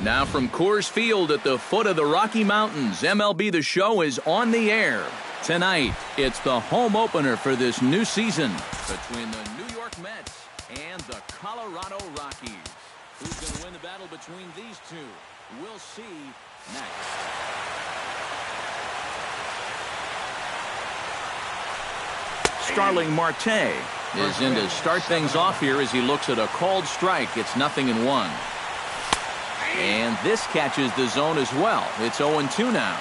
Now from Coors Field at the foot of the Rocky Mountains, MLB The Show is on the air. Tonight, it's the home opener for this new season between the New York Mets and the Colorado Rockies. Who's going to win the battle between these two? We'll see next. Starling Marte is in to start things off here as he looks at a called strike. It's 0-1. And this catches the zone as well. It's 0-2 now.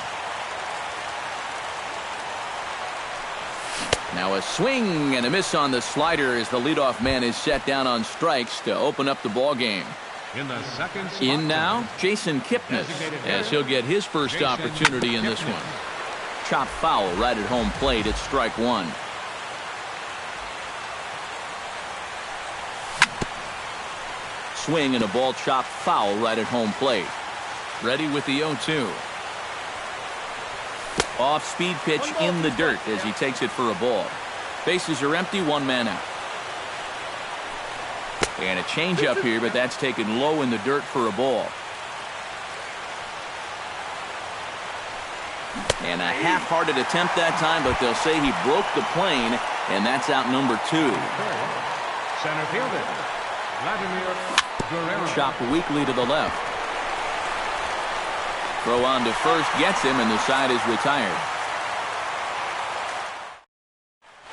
Now a swing and a miss on the slider as the leadoff man is set down on strikes to open up the ball game. In now, Jason Kipnis, as he'll get his first opportunity in this one. Chop foul right at home plate. It's strike one. Swing and a ball chopped foul right at home plate. Ready with the 0-2. Off speed pitch in the dirt as he takes it for a ball. Bases are empty, one man out. And a changeup here, but that's taken low in the dirt for a ball. And a half-hearted attempt that time, but they'll say he broke the plane, and that's out number 2. Center fielder, Vladimir. Chopped weakly to the left. Throw on to first gets him, and the side is retired.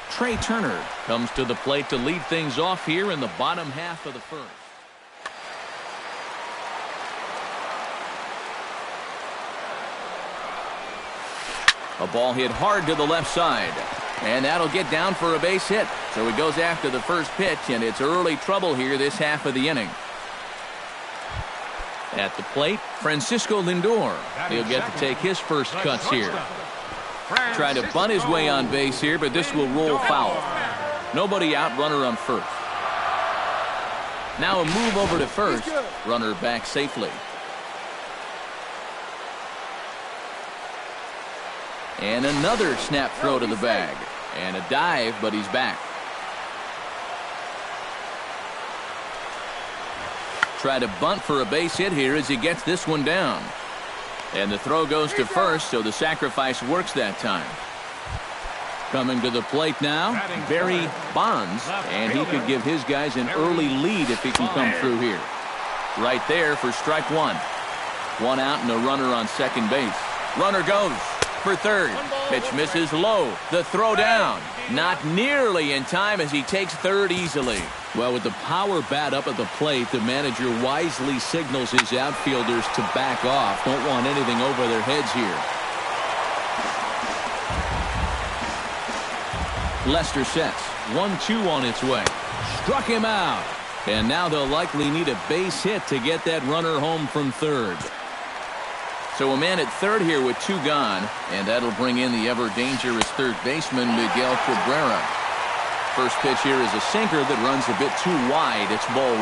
Trey Turner comes to the plate to lead things off here in the bottom half of the first. A ball hit hard to the left side. And that'll get down for a base hit. So he goes after the first pitch, and it's early trouble here this half of the inning. At the plate, Francisco Lindor. He'll get to take his first cuts here. Try to bunt his way on base here, but this will roll foul. Nobody out, runner on first. Now a move over to first. Runner back safely. And another snap throw to the bag. And a dive, but he's back. Try to bunt for a base hit here as he gets this one down. And the throw goes to first, so the sacrifice works that time. Coming to the plate now, Barry Bonds. And he could give his guys an early lead if he can come through here. Right there for strike one. One out and a runner on second base. Runner goes for third. Pitch misses low. The throw down. Not nearly in time as he takes third easily. Well, with the power bat up at the plate, the manager wisely signals his outfielders to back off. Don't want anything over their heads here. Lester sets. 1-2 on its way. Struck him out. And now they'll likely need a base hit to get that runner home from third. So a man at third here with 2 gone, and that'll bring in the ever-dangerous third baseman, Miguel Cabrera. First pitch here is a sinker that runs a bit too wide. It's ball 1.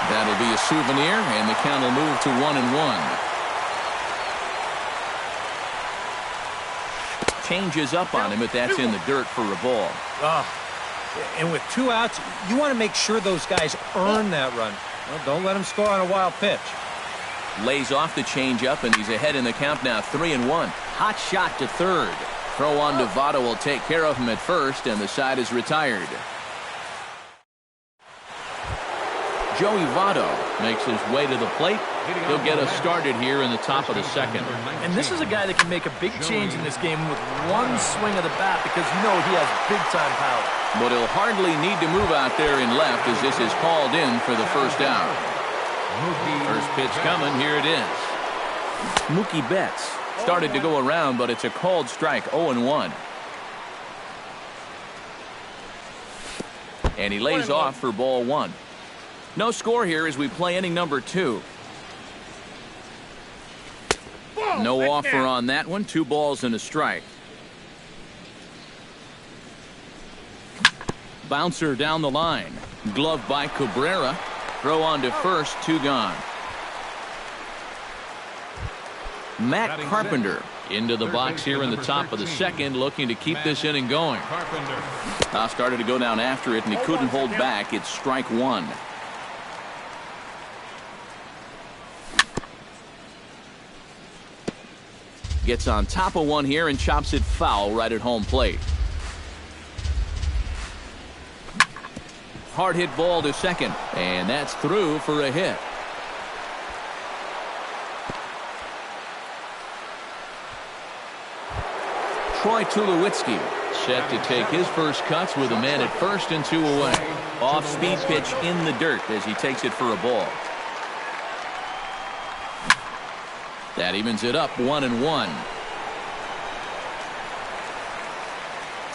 That'll be a souvenir, and the count will move to 1-1. Changes up on him, but that's in the dirt for a ball. And with 2 outs, you want to make sure those guys earn that run. Well, don't let them score on a wild pitch. Lays off the changeup, and he's ahead in the count now, 3-1. Hot shot to third. Throw on to Votto will take care of him at first, and the side is retired. Joey Votto makes his way to the plate. He'll get us started here in the top of the second. And this is a guy that can make a big change in this game with one swing of the bat because you know he has big-time power. But he'll hardly need to move out there in left as this is called in for the first out. First pitch coming, here it is. Mookie Betts started to go around, but it's a called strike, 0-1. And he lays off for ball 1. No score here as we play inning number 2. No offer on that one. 2 balls and a strike. Bouncer down the line. Glove by Cabrera. Throw on to first, 2 gone. Matt Carpenter into the box here in the top of the second, looking to keep this inning going. Started to go down after it, and he couldn't hold back. It's strike 1. gets on top of one here and chops it foul right at home plate. Hard hit ball to second, and that's through for a hit. Troy Tulowitzki set to take his first cuts with a man at first and 2 away. Off-speed pitch in the dirt as he takes it for a ball. That evens it up 1-1.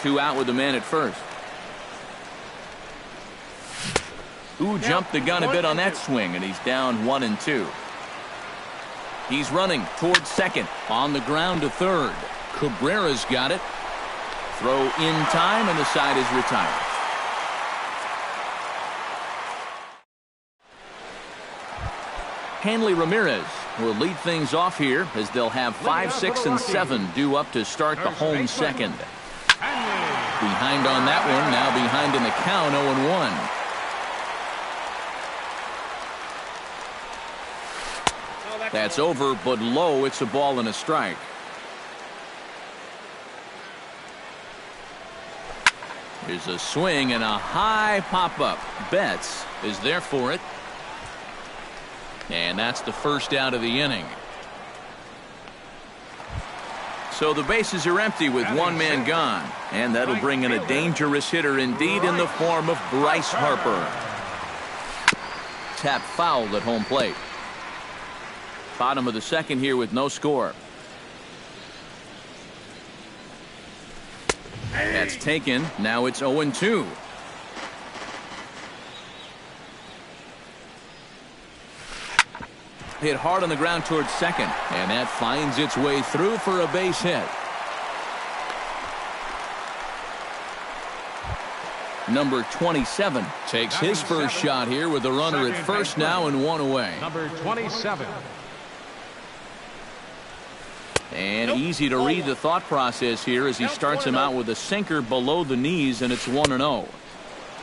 2 out with the man at first. Ooh, jumped the gun a bit on that swing, and he's down 1-2. He's running towards second. On the ground to third. Cabrera's got it. Throw in time, and the side is retired. Hanley Ramirez will lead things off here as they'll have 5, 6, and 7 due up to start the home second. Behind on that one, now behind in the count, 0-1. That's over, but low. It's a ball and a strike. Here's a swing and a high pop-up. Betts is there for it. And that's the first out of the inning. So the bases are empty with one man gone. And that'll bring in a dangerous hitter indeed in the form of Bryce Harper. Tap foul at home plate. Bottom of the second here with no score. That's taken. Now it's 0-2. Hit hard on the ground towards second, and that finds its way through for a base hit. Number 27 takes his first shot here with the runner at first now and 1 away. Number 27. And easy to read the thought process here as he starts him out with a sinker below the knees, and it's 1-0.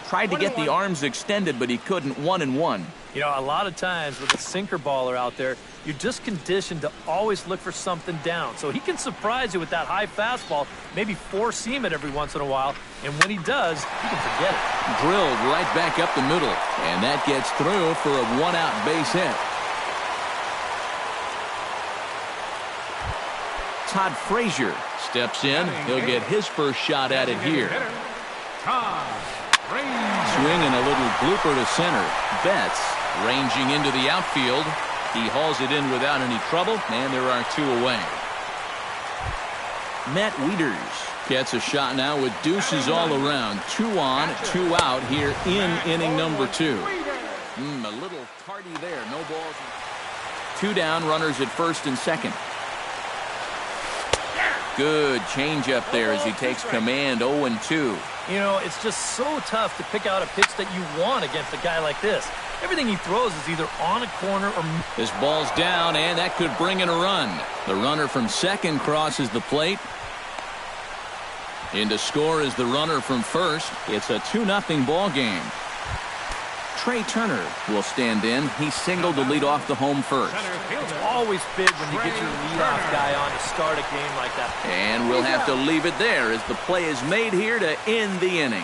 Tried to get the arms extended, but he couldn't. 1-1. You know, a lot of times with a sinker baller out there, you're just conditioned to always look for something down. So he can surprise you with that high fastball, maybe four-seam it every once in a while, and when he does, you can forget it. Drilled right back up the middle, and that gets through for a one-out base hit. Todd Frazier steps in. He'll get his first shot at it here. Swinging a little blooper to center. Betts ranging into the outfield. He hauls it in without any trouble, and there are 2 away. Matt Wieters gets a shot now with deuces all around. 2 on, 2 out here in inning number 2. A little tardy there. No balls. 2 down, runners at first and second. Good changeup there as he takes command. 0-2. You know, it's just so tough to pick out a pitch that you want against a guy like this. Everything he throws is either on a corner or... This ball's down, and that could bring in a run. The runner from second crosses the plate. In to score is the runner from first. It's a 2-0 ball game. Trey Turner will stand in. He singled to lead off the home first. It's always big when you get your leadoff guy on to start a game like that. And we'll have to leave it there as the play is made here to end the inning.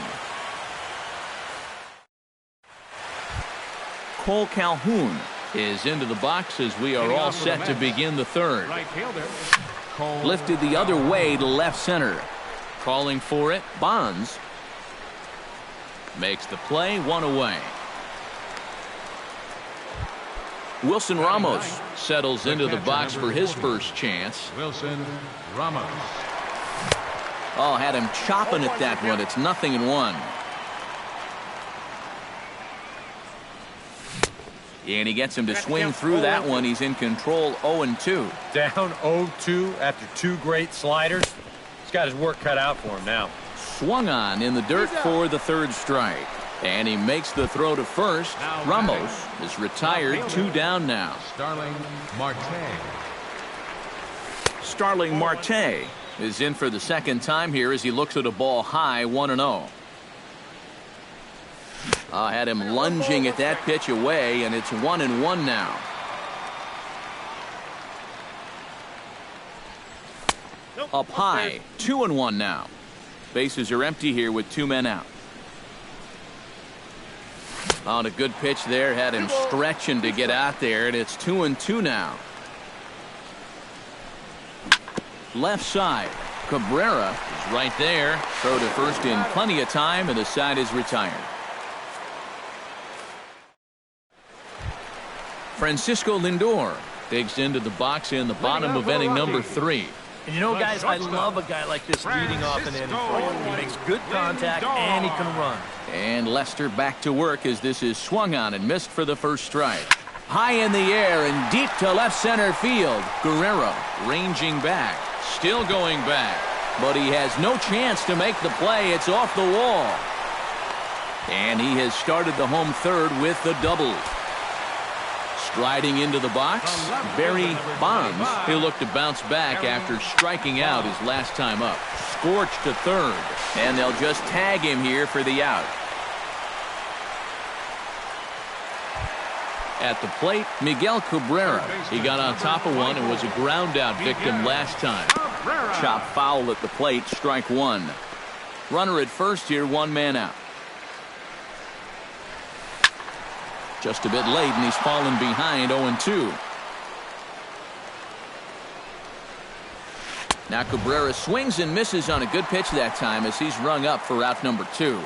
Cole Calhoun is into the box as we are all set to begin the third. Lifted the other way to left center. Calling for it, Bonds. Makes the play, 1 away. Wilson Ramos settles into the box for his first chance. Wilson Ramos. Oh, had him chopping at that one. It's 0-1. And he gets him to swing through that one. He's in control. 0-2. Down 0-2 after 2 great sliders. He's got his work cut out for him now. Swung on in the dirt for the third strike. And he makes the throw to first. Ramos is retired. 2 down now. Starling Marte. Starling Marte is in for the second time here as he looks at a ball high. 1-0. Had him lunging at that pitch away, and it's 1-1 now. Up high, 2-1 now. Bases are empty here with 2 men out. On a good pitch there, had him stretching to get out there, and it's 2-2 now. Left side, Cabrera is right there. Throw to first in plenty of time, and the side is retired. Francisco Lindor digs into the box in the bottom of inning number 3. And you know, guys, I love a guy like this leading off an inning for you. He makes good contact and he can run. And Lester back to work as this is swung on and missed for the first strike. High in the air and deep to left center field. Guerrero ranging back, still going back, but he has no chance to make the play. It's off the wall. And he has started the home third with the double. Striding into the box, Barry Bonds. He'll look to bounce back after striking out his last time up. Scorched to third, and they'll just tag him here for the out. At the plate, Miguel Cabrera. He got on top of one and was a ground out victim last time. Chop foul at the plate, strike 1. Runner at first here, 1 man out. Just a bit late, and he's fallen behind 0-2. Now Cabrera swings and misses on a good pitch that time as he's rung up for out number 2.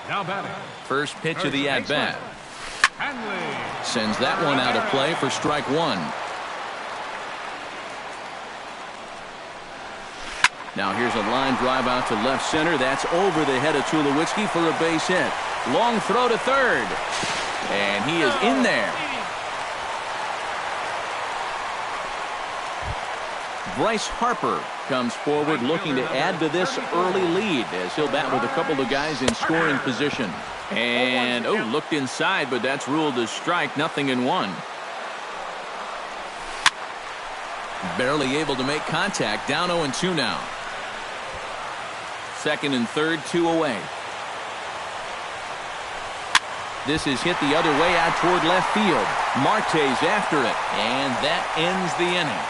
Now batting. First pitch of the at-bat. Sends that one out of play for strike 1. Now here's a line drive out to left center. That's over the head of Tulowitzki for a base hit. Long throw to third. And he is in there. Bryce Harper comes forward looking to add to this early lead as he'll bat with a couple of guys in scoring position. And, looked inside, but that's ruled as strike, 0-1. Barely able to make contact, down 0-2 now. Second and third, 2 away. This is hit the other way out toward left field. Marte's after it, and that ends the inning.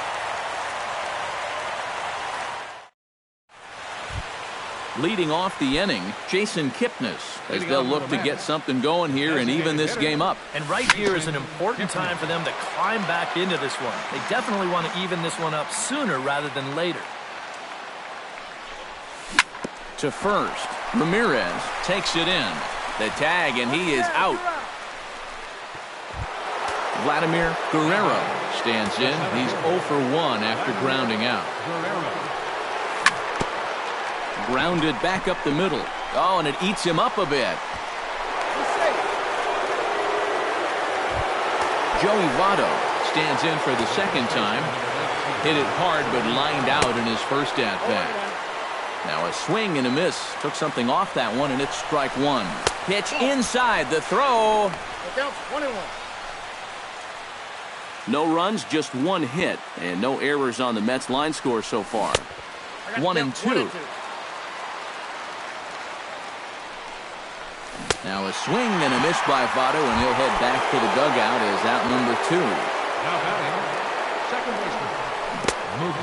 Leading off the inning, Jason Kipnis, as they'll look to get something going here and even this game up. And right here is an important time for them to climb back into this one. They definitely want to even this one up sooner rather than later. To first, Ramirez takes it in. The tag, and he is out. Vladimir Guerrero stands in. He's 0 for 1 after grounding out. Grounded back up the middle. Oh, and it eats him up a bit. Joey Votto stands in for the second time. Hit it hard, but lined out in his first at-bat. Now a swing and a miss. Took something off that one, and it's strike 1. Pitch inside, the throw. No runs, just 1 hit, and no errors on the Mets line score so far. 1-2. Now a swing and a miss by Votto, and he'll head back to the dugout as out number 2. Now batting, second baseman.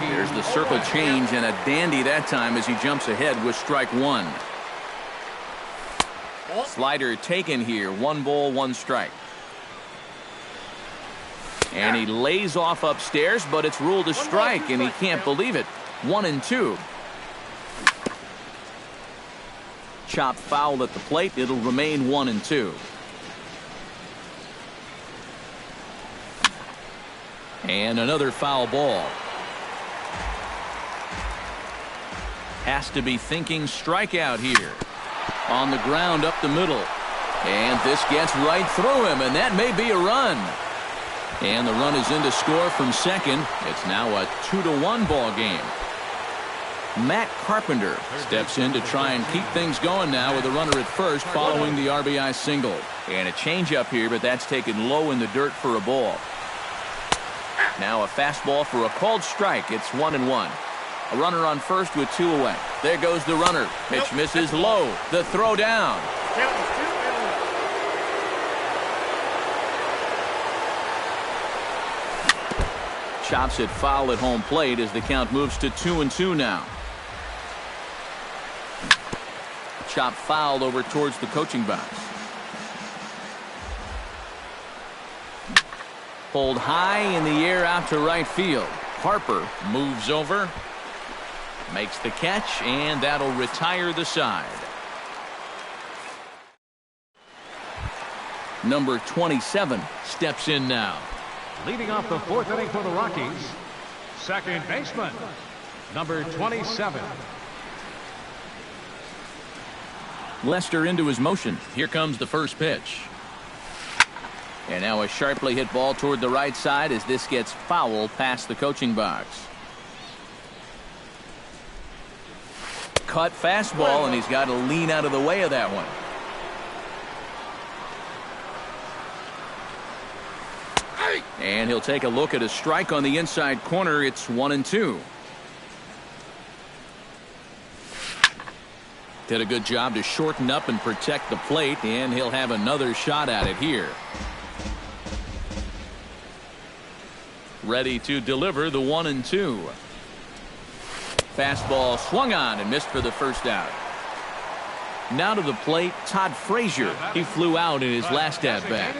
There's the circle change, and a dandy that time as he jumps ahead with strike 1. Slider taken here. 1 ball, 1 strike. And he lays off upstairs, but it's ruled a strike, and he can't believe it. 1-2. Chop foul at the plate. It'll remain 1-2. And another foul ball. Has to be thinking strikeout here. On the ground up the middle. And this gets right through him, and that may be a run. And the run is in to score from second. It's now a 2-1 ball game. Matt Carpenter steps in to try and keep things going now with a runner at first following the RBI single. And a changeup here, but that's taken low in the dirt for a ball. Now a fastball for a called strike. It's 1-1. A runner on first with 2 away. There goes the runner. Pitch misses low. The throw down. chops it foul at home plate as the count moves to 2-2 now. Chop foul over towards the coaching box. Pulled high in the air out to right field. Harper moves over, makes the catch, and that'll retire the side. Number 27 steps in now. Leading off the fourth inning for the Rockies, second baseman, number 27. Lester into his motion. Here comes the first pitch. And now a sharply hit ball toward the right side as this gets foul past the coaching box. Cut fastball, and he's got to lean out of the way of that one. And he'll take a look at a strike on the inside corner. It's 1-2. Did a good job to shorten up and protect the plate, and he'll have another shot at it here. Ready to deliver the 1-2. Fastball swung on and missed for the first out. Now to the plate, Todd Frazier. He flew out in his last at-bat.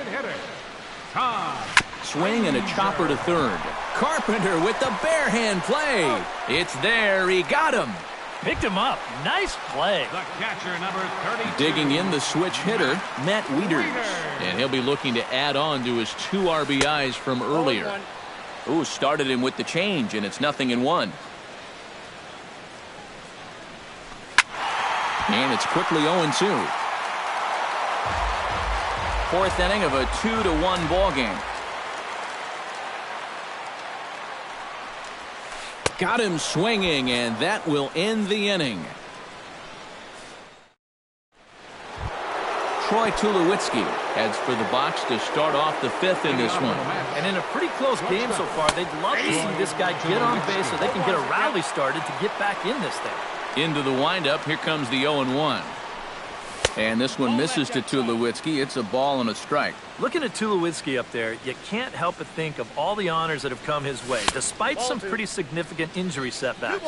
Swing and a chopper to third. Carpenter with the bare hand play. It's there. He got him. Picked him up. Nice play. The catcher, number 32. Digging in, the switch hitter, Matt Wieters. And he'll be looking to add on to his 2 RBIs from earlier. Ooh, started him with the change, and it's 0-1. And it's quickly 0-2. Fourth inning of a 2-1 ball game. Got him swinging, and that will end the inning. Troy Tulowitzki heads for the box to start off the 5th in this one. And in a pretty close game so far, they'd love to see this guy get on base so they can get a rally started to get back in this thing. Into the windup, here comes the 0-1. And this one misses to Tulowitzki. It's a ball and a strike. Looking at Tulowitzki up there, you can't help but think of all the honors that have come his way, despite some pretty significant injury setbacks.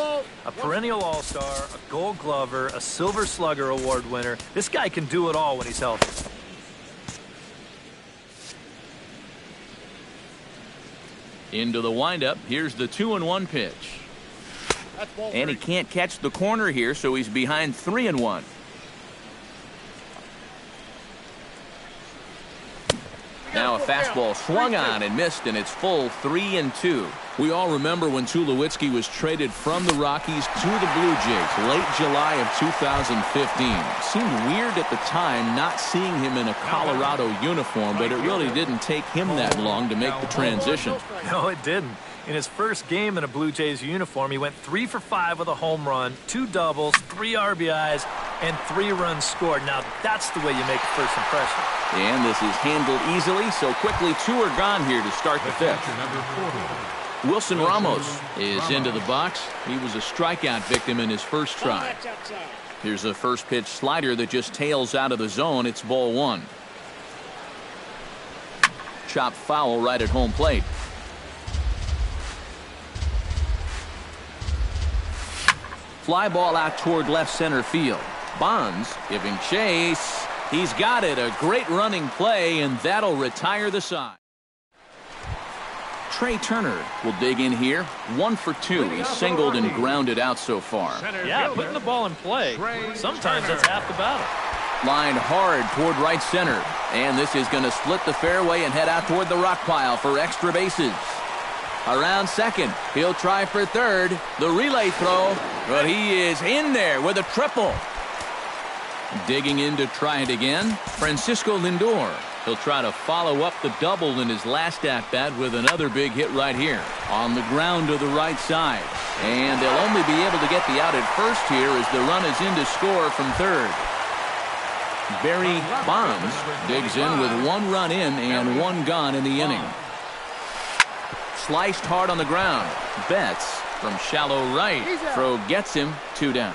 A perennial all-star, a gold glover, a silver slugger award winner. This guy can do it all when he's healthy. Into the windup, here's the 2-1 pitch. And he can't catch the corner here, so he's behind 3-1. Now a fastball swung on and missed, and it's full 3-2. We all remember when Tulowitzki was traded from the Rockies to the Blue Jays late July of 2015. Seemed weird at the time not seeing him in a Colorado uniform, but it really didn't take him that long to make the transition. No, it didn't. In his first game in a Blue Jays uniform, he went 3 for 5 with a home run, 2 doubles, 3 RBIs, and 3 runs scored. Now, that's the way you make a first impression. And this is handled easily, so quickly 2 are gone here to start the 5th. Wilson Ramos is into the box. He was a strikeout victim in his first try. Here's a first pitch slider that just tails out of the zone. It's ball 1. Chop foul right at home plate. Fly ball out toward left center field. Bonds giving chase. He's got it. A great running play, and that'll retire the side. Trey Turner will dig in here. 1 for 2. He's singled and grounded out so far. Yeah, putting the ball in play. Sometimes that's half the battle. Lined hard toward right center. And this is going to split the fairway and head out toward the rock pile for extra bases. Around second, he'll try for third. The relay throw, but he is in there with a triple. Digging in to try it again, Francisco Lindor. He'll try to follow up the double in his last at-bat with another big hit right here on the ground to the right side. And they'll only be able to get the out at first here as the run is in to score from third. Barry Bonds digs in with 1 run in and 1 gone in the inning. Sliced hard on the ground. Betts from shallow right. Throw gets him 2 down.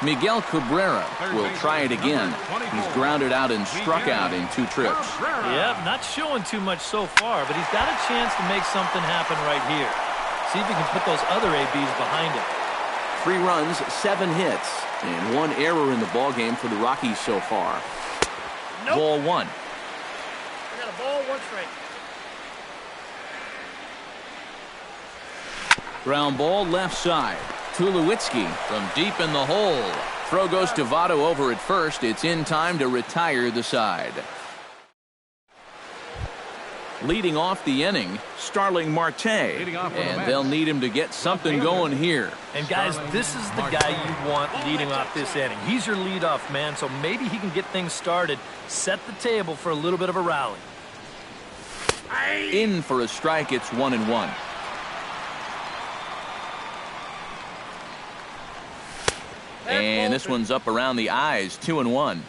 Miguel Cabrera will try it again. He's grounded out and struck out in 2 trips. Yep, not showing too much so far, but he's got a chance to make something happen right here. See if he can put those other ABs behind him. 3 runs, 7 hits, and 1 error in the ballgame for the Rockies so far. Nope. Ball 1. I got a ball, 1 strike. Ground ball left side. Tulowitzki from deep in the hole. Throw goes to Votto over at first. It's in time to retire the side. Leading off the inning, Starling Marte. And they'll need him to get something going here. And guys, this is the guy you want leading off this inning. He's your leadoff man, so maybe he can get things started, set the table for a little bit of a rally. In for a strike, it's 1-1. And this one's up around the eyes, 2-1.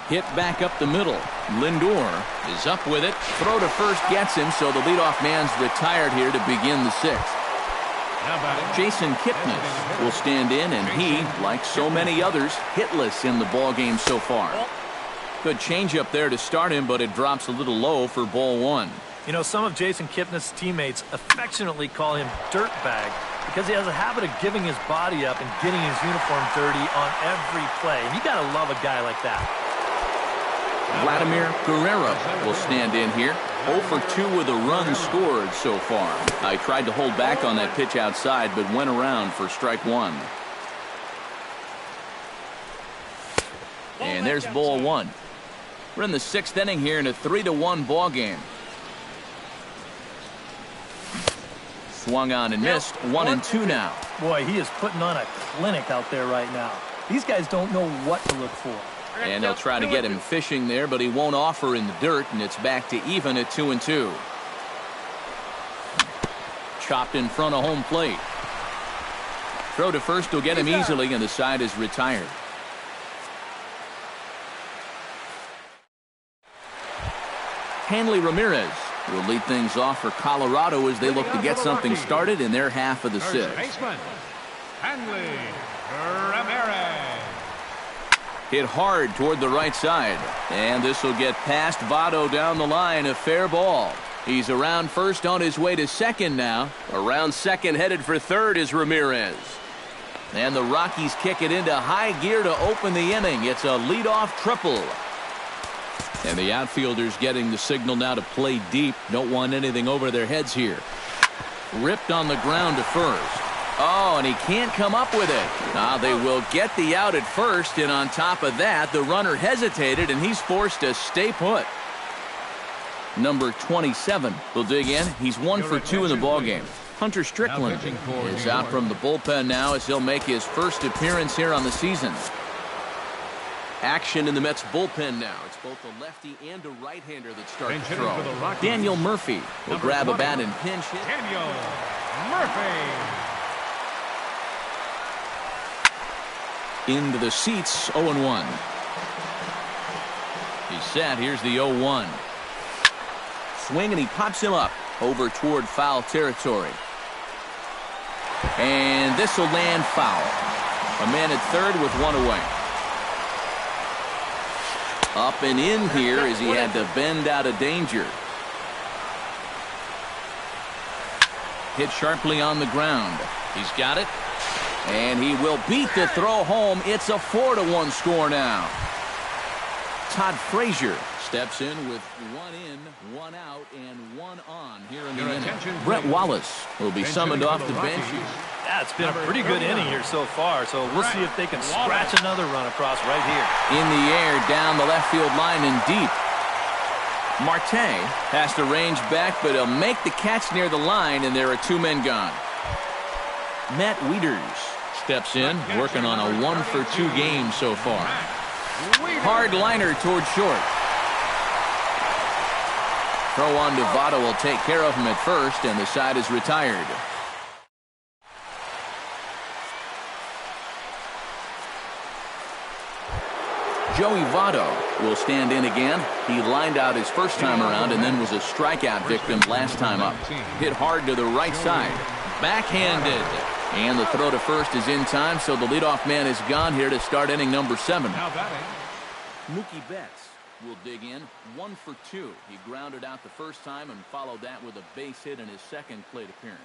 Hit back up the middle. Lindor is up with it. Throw to first gets him, so the leadoff man's retired here to begin the 6th. Jason Kipnis will stand in, and he, like so many others, hitless in the ballgame so far. Good changeup there to start him, but it drops a little low for ball 1. You know, some of Jason Kipnis' teammates affectionately call him Dirtbag because he has a habit of giving his body up and getting his uniform dirty on every play. And you got to love a guy like that. Vladimir Guerrero will stand in here. 0 for 2 with a run scored so far. I tried to hold back on that pitch outside, but went around for strike 1. And there's ball 1. We're in the 6th inning here in a 3-1 ball game. Swung on and missed. 1-2 now. Boy, he is putting on a clinic out there right now. These guys don't know what to look for. And they'll try to get him fishing there, but he won't offer in the dirt, and it's back to even at 2-2. Chopped in front of home plate. Throw to first will get him easily, and the side is retired. Hanley Ramirez will lead things off for Colorado as they look to get something started in their half of the 6th. Hanley Ramirez. Hit hard toward the right side. And this will get past Votto down the line. A fair ball. He's around first on his way to second now. Around second headed for third is Ramirez. And the Rockies kick it into high gear to open the inning. It's a leadoff triple. And the outfielders getting the signal now to play deep. Don't want anything over their heads here. Ripped on the ground to first. Oh, and he can't come up with it. Now they will get the out at first, and on top of that, the runner hesitated, and he's forced to stay put. Number 27 will dig in. He's 1 for 2 in the ballgame. Hunter Strickland is out from the bullpen now as he'll make his first appearance here on the season. Action in the Mets bullpen now. It's both a lefty and a right-hander that start to throw. Daniel Murphy will grab a bat and pinch hit. Daniel Murphy. Into the seats, 0-1. He's set. Here's the 0-1. Swing, and he pops him up over toward foul territory. And this will land foul. A man at third with 1 away. Up and in here as he had to bend out of danger. Hit sharply on the ground. He's got it. And he will beat the throw home. It's a 4-1 score now. Todd Frazier steps in with 1 in, 1 out, and 1 on here in the inning. Brett Wallace will be summoned off the bench. Yeah, it's been a pretty good inning here so far, so we'll see if they can scratch another run across right here. In the air, down the left field line and deep. Marte has to range back, but he'll make the catch near the line, and there are 2 men gone. Matt Wieters steps in, working on a 1 for 2 game so far. Hard liner toward short. Throw on to Votto will take care of him at first, and the side is retired. Joey Votto will stand in again. He lined out his first time around and then was a strikeout victim last time up. Hit hard to the right side. Backhanded. And the throw to first is in time, so the leadoff man is gone here to start inning number 7. Now batting. Mookie Betts will dig in 1 for 2. He grounded out the first time and followed that with a base hit in his second plate appearance.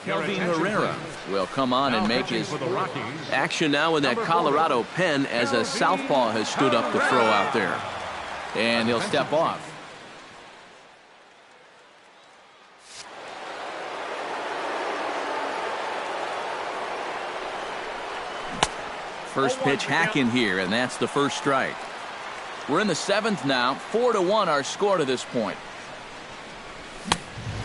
Kelvin Herrera will come on and make his action now in that Colorado pen as a southpaw has stood up to throw out there. And he'll step off. First pitch hack in here, and that's the first strike. We're in the 7th now. 4-1 our score to this point.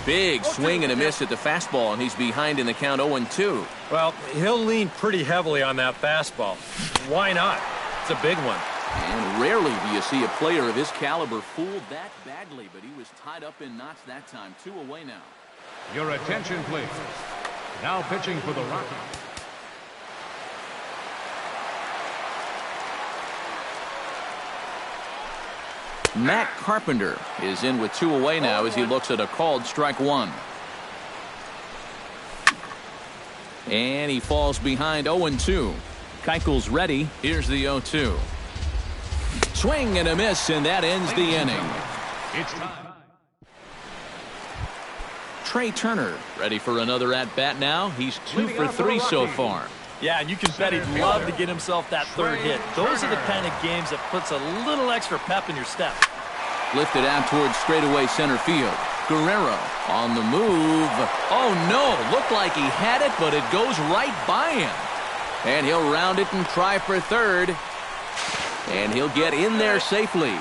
Big swing and a miss at the fastball, and he's behind in the count 0-2. Well, he'll lean pretty heavily on that fastball. Why not? It's a big one. And rarely do you see a player of his caliber fooled that badly, but he was tied up in knots that time. 2 away now. Your attention, please. Now pitching for the Rockies. Matt Carpenter is in with 2 away now as he looks at a called strike 1. And he falls behind 0-2. Keuchel's ready. Here's the 0-2. Swing and a miss, and that ends the inning. It's time. Trey Turner ready for another at-bat now. He's 2 for 3 so far. Yeah, and you can bet he'd love to get himself that third hit. Those are the kind of games that puts a little extra pep in your step. Lifted out towards straightaway center field. Guerrero on the move. Oh, no. Looked like he had it, but it goes right by him. And he'll round it and try for third. And he'll get in there safely.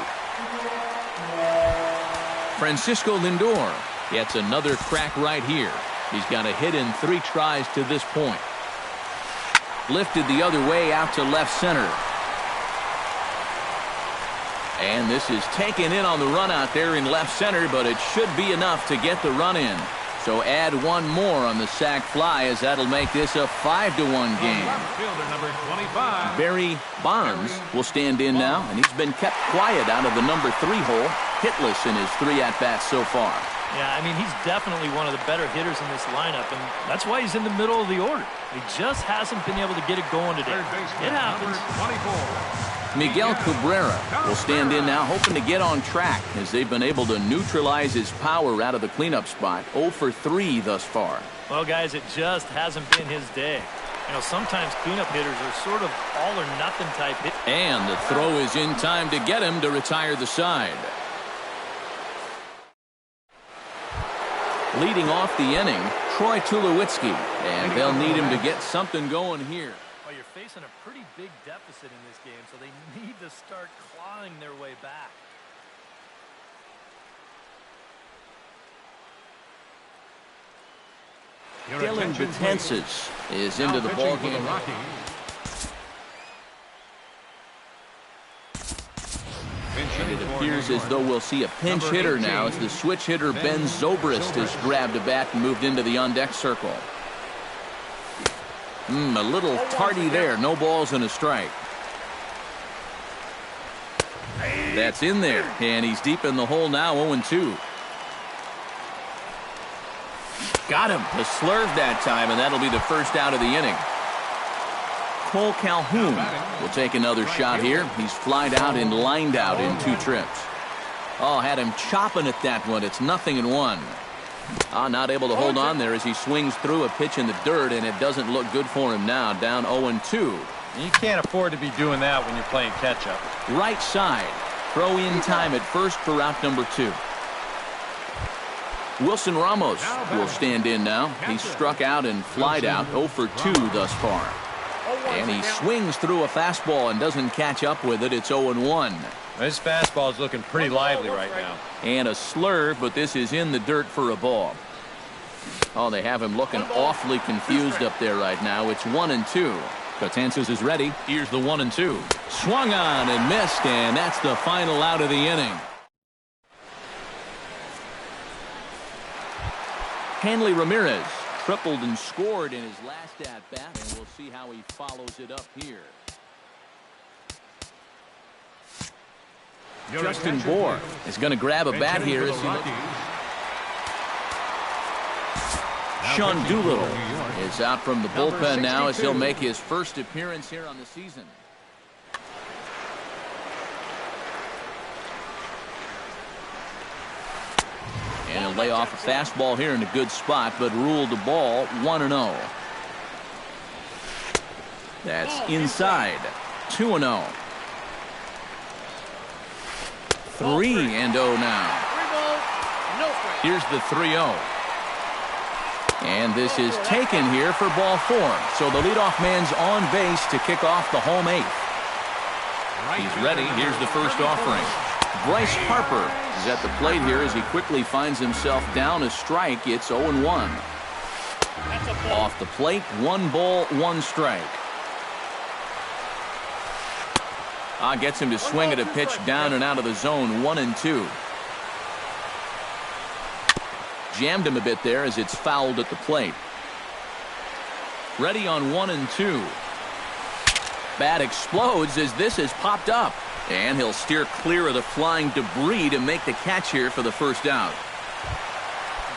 Francisco Lindor gets another crack right here. He's got a hit in 3 tries to this point. Lifted the other way out to left center. And this is taken in on the run out there in left center, but it should be enough to get the run in. So add 1 more on the sac fly, as that'll make this a 5-1 game. Fielder number 25. Barry Bonds will stand in now, and he's been kept quiet out of the number 3 hole, hitless in his 3 at-bats so far. Yeah, I mean, he's definitely one of the better hitters in this lineup, and that's why he's in the middle of the order. He just hasn't been able to get it going today. It happens. 24. Miguel Cabrera will stand in now, hoping to get on track, as they've been able to neutralize his power out of the cleanup spot. 0 for 3 thus far. Well, guys, it just hasn't been his day. You know, sometimes cleanup hitters are sort of all-or-nothing type hit. And the throw is in time to get him to retire the side. Leading off the inning, Troy Tulowitzki, and they'll need him to get something going here. Well, you're facing a pretty big deficit in this game, so they need to start clawing their way back. Dylan Betances is into the ballgame. And it appears as though we'll see a pinch hitter now as the switch hitter Ben Zobrist has grabbed a bat and moved into the on-deck circle. A little tardy there. No balls and a strike. That's in there, and he's deep in the hole now, 0-2. Got him. The slurve that time, and that'll be the first out of the inning. Cole Calhoun will take another shot here. He's flied out and lined out in 2 trips. Oh, had him chopping at that one. It's 0-1. Not able to hold on there as he swings through a pitch in the dirt, and it doesn't look good for him now. Down 0-2. You can't afford to be doing that when you're playing catch-up. Right side. Throw in time at first for out number 2. Wilson Ramos will stand in now. He's struck out and flied out. 0 for 2 thus far. And he swings through a fastball and doesn't catch up with it. It's 0-1. This fastball is looking pretty lively right now. And a slurve, but this is in the dirt for a ball. Oh, they have him looking awfully confused up there right now. It's 1-2. Betances is ready. Here's the 1-2. Swung on and missed, and that's the final out of the inning. Hanley Ramirez tripled and scored in his last at-bat, and we'll see how he follows it up here. Justin Bohr is going to grab a bat here as he looks. Sean Doolittle is out from the bullpen now as he'll make his first appearance here on the season. And he'll lay off a fastball here in a good spot, but ruled the ball 1-0. That's inside. 2-0. 3-0 now. Here's the 3-0. And this is taken here for ball 4. So the leadoff man's on base to kick off the home 8th. He's ready. Here's the first offering. Bryce Harper is at the plate here as he quickly finds himself down a strike. It's 0-1. Off the plate, 1 ball, 1 strike. Gets him to swing at a pitch down and out of the zone, 1-2. Jammed him a bit there as it's fouled at the plate. Ready on 1-2. Bat explodes as this has popped up. And he'll steer clear of the flying debris to make the catch here for the first out.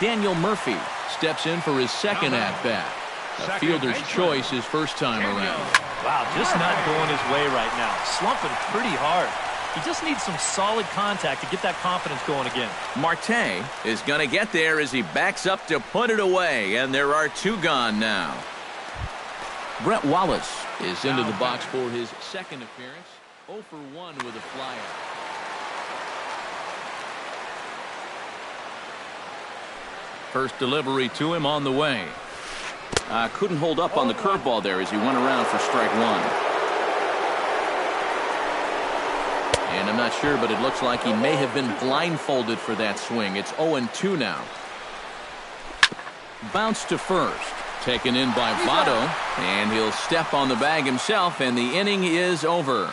Daniel Murphy steps in for his second at-bat. A fielder's choice his first time around. Wow, just not going his way right now. Slumping pretty hard. He just needs some solid contact to get that confidence going again. Marte is going to get there as he backs up to put it away, and there are 2 gone now. Brett Wallace is into the box for his second appearance. 0 for 1 with a flyout. First delivery to him on the way. Couldn't hold up on the curveball there as he went around for strike 1. And I'm not sure, but it looks like he may have been blindfolded for that swing. It's 0-2 now. Bounce to first. Taken in by Votto, and he'll step on the bag himself, and the inning is over.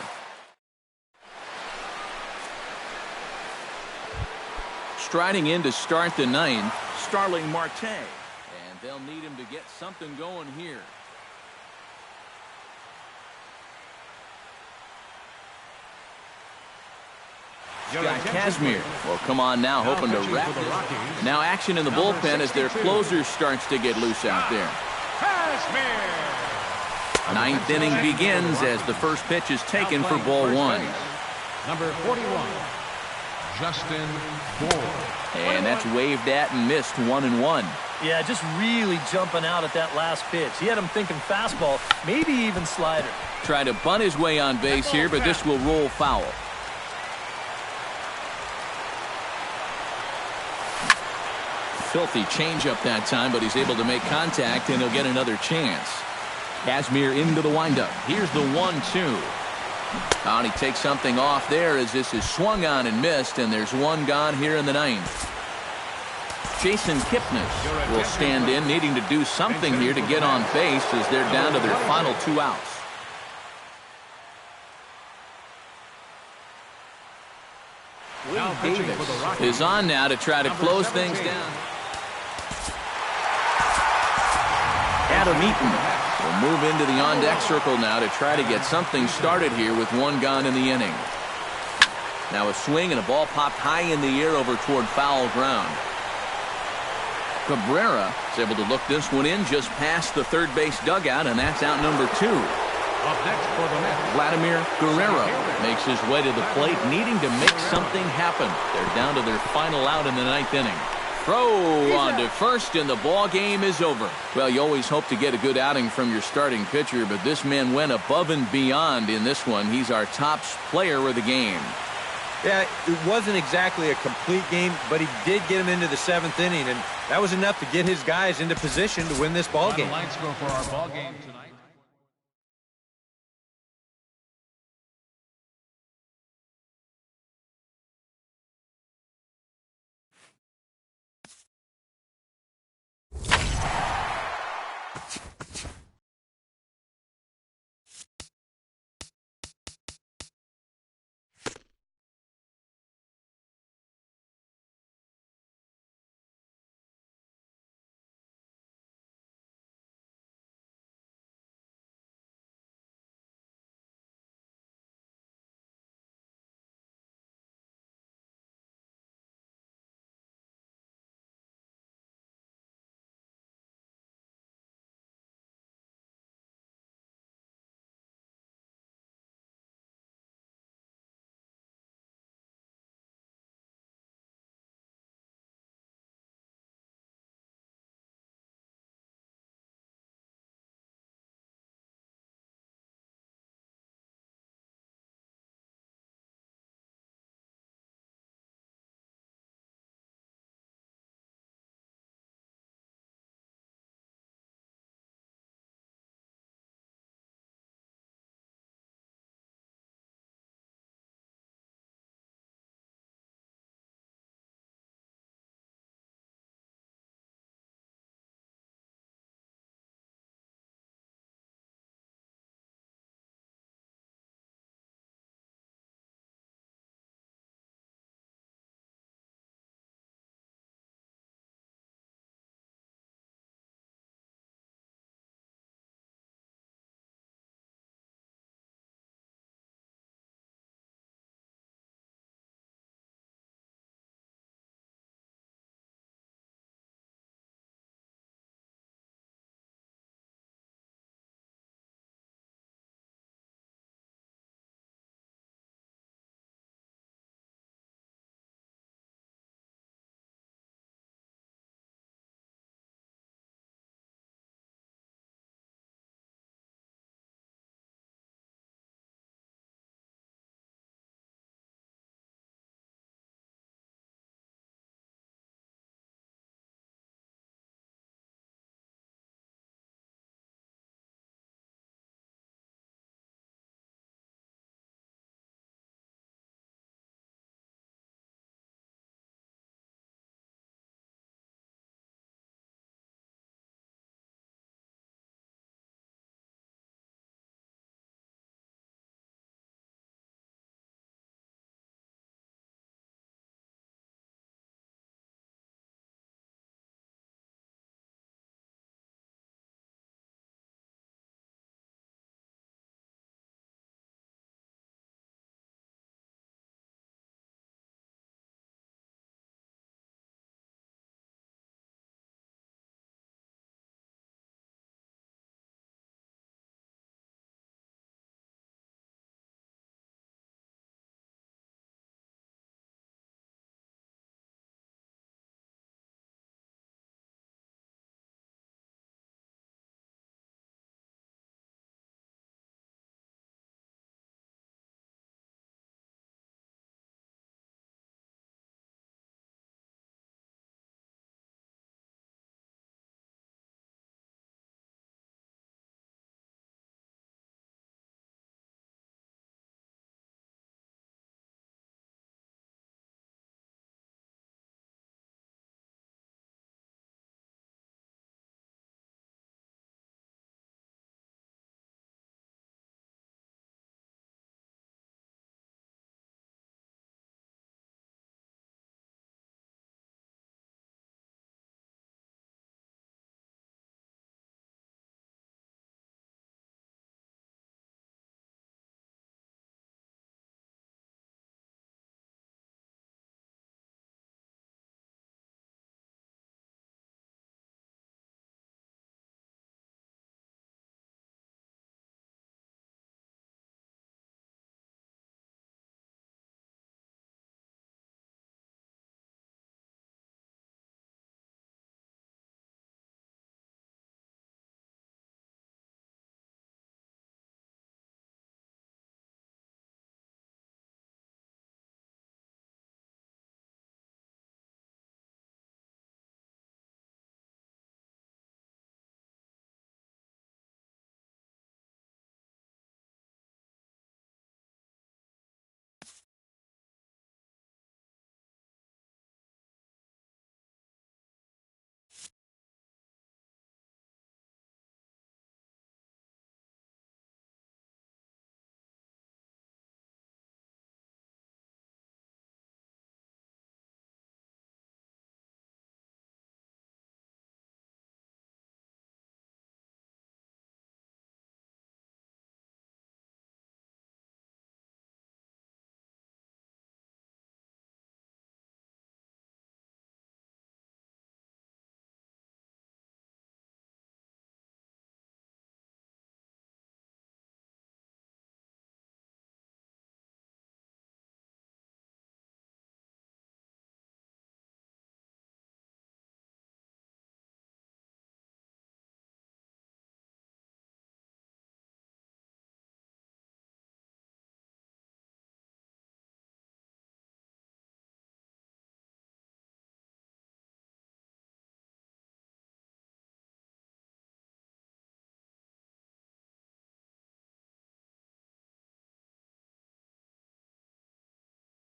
Striding in to start the 9th, Starling Marte. And they'll need him to get something going here. Scott Kazmir will come on now, hoping to wrap this. Now action in the bullpen as their closer starts to get loose out there. 9th inning begins as the first pitch is taken for ball 1. Number 41, Justin Bohr. And that's waved at and missed, 1-1. Yeah, just really jumping out at that last pitch. He had him thinking fastball, maybe even slider. Tried to bunt his way on base here, but this will roll foul. Filthy changeup that time, but he's able to make contact, and he'll get another chance. Kazmir into the windup. Here's the 1-2. And he takes something off there as this is swung on and missed, and there's 1 gone here in the 9th. Jason Kipnis will stand in, needing to do something here to get on base as they're down to their final 2 outs. Will Davis is on now to try to close things down. Adam Eaton will move into the on-deck circle now to try to get something started here with 1 gone in the inning. Now a swing and a ball popped high in the air over toward foul ground. Cabrera is able to look this one in just past the third base dugout, and that's out number 2. Up next for the Mets, Vladimir Guerrero makes his way to the plate, needing to make something happen. They're down to their final out in the 9th inning. Throw on to first, and the ball game is over. Well, you always hope to get a good outing from your starting pitcher, but this man went above and beyond in this one. He's our top player of the game. Yeah, it wasn't exactly a complete game, but he did get him into the 7th inning, and that was enough to get his guys into position to win this ball game. Final line score for our ball game tonight.